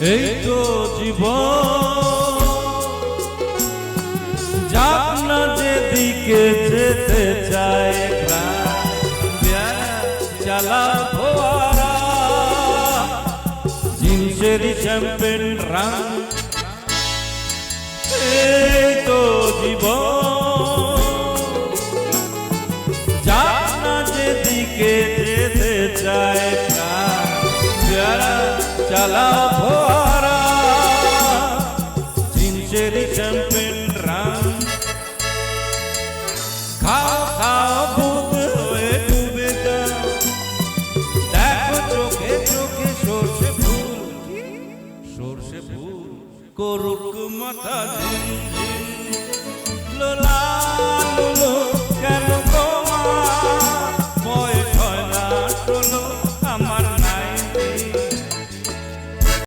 এই তো জীবন যাক না যেদিকে যেতে চায় চালা ফোয়ারা জিনসেরি চ্যাম্পিয়ন রান। এই তো জীবন যাক না যেদিকে যেতে চায় চালা ফোয়ারা জিনসেরি চ্যাম্পিয়ন রান। খাও খাও বুক হয়ে ডুবে যাও, দেখো চোখে চোখে সর্ষে ফুল, সর্ষে ফুল করুক মাথা ঝিমঝিম। লোলা